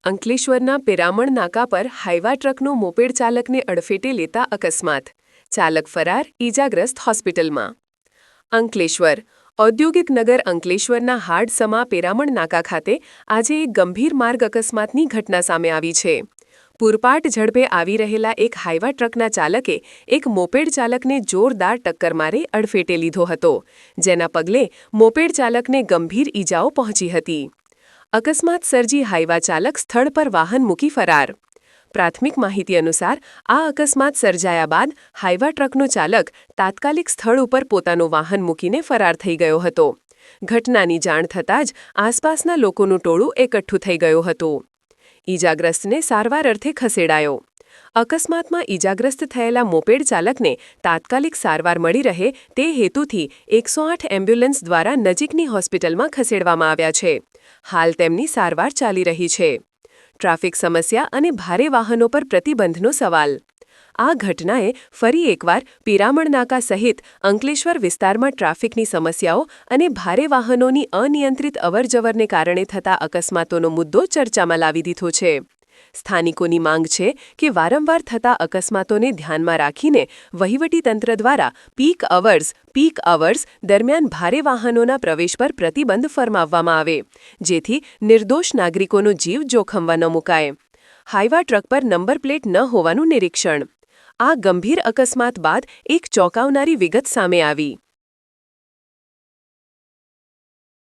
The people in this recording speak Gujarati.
અંકલેશ્વરના પિરામણ નાકા પર હાઇવા ટ્રકનો મોપેડ ચાલકને અડફેટે લેતા અકસ્માત. ચાલક ફરાર, ઈજાગ્રસ્ત હોસ્પિટલમાં. અંકલેશ્વર ઔદ્યોગિક નગર અંકલેશ્વરના હાડસમા પિરામણ નાકા ખાતે આજે એક ગંભીર માર્ગ અકસ્માતની ઘટના સામે આવી છે. પૂરપાટ ઝડપે આવી રહેલા એક હાઇવા ટ્રકના ચાલકે એક મોપેડ ચાલકને જોરદાર ટક્કર મારી અડફેટે લીધો હતો, જેના પગલે મોપેડ ચાલકને ગંભીર ઈજાઓ પહોંચી હતી. અકસ્માત સર્જી હાઇવા ચાલક સ્થળ પર વાહન મૂકી ફરાર. પ્રાથમિક માહિતી અનુસાર આ અકસ્માત સર્જાયા બાદ હાઇવા ટ્રકનો ચાલક તાત્કાલિક સ્થળ ઉપર પોતાનું વાહન મૂકીને ફરાર થઈ ગયો હતો. ઘટનાની જાણ થતાં જ આસપાસના લોકોનું ટોળું એકઠું થઈ ગયું હતું. ઈજાગ્રસ્તને સારવાર અર્થે ખસેડાયો. અકસ્માતમાં ઈજાગ્રસ્ત થયેલા મોપેડ ચાલકને તાત્કાલિક સારવાર મળી રહે તે હેતુથી 108 એમ્બ્યુલન્સ દ્વારા નજીકની હોસ્પિટલમાં ખસેડવામાં આવ્યા છે. હાલ તેમની સારવાર ચાલી રહી છે. ટ્રાફિક સમસ્યા અને ભારે વાહનો પર પ્રતિબંધનો સવાલ. આ ઘટનાએ ફરી એકવાર પિરામણ નાકા સહિત અંકલેશ્વર વિસ્તારમાં ટ્રાફિકની સમસ્યાઓ અને ભારે વાહનોની અનિયંત્રિત અવરજવરને કારણે થતા અકસ્માતોનો મુદ્દો ચર્ચામાં લાવી દીધો છે. સ્થાનિકોની માંગ છે કે વારંવાર થતા અકસ્માતોને ધ્યાનમાં રાખીને વહીવટીતંત્ર દ્વારા પીક અવર્સ દરમિયાન ભારે વાહનોના પ્રવેશ પર પ્રતિબંધ ફરમાવવામાં આવે, જેથી નિર્દોષ નાગરિકોનો જીવ જોખમવા ન મુકાય. હાઇવા ટ્રક પર નંબર પ્લેટ ન હોવાનું નિરીક્ષણ. આ ગંભીર અકસ્માત બાદ એક ચોંકાવનારી વિગત સામે આવી.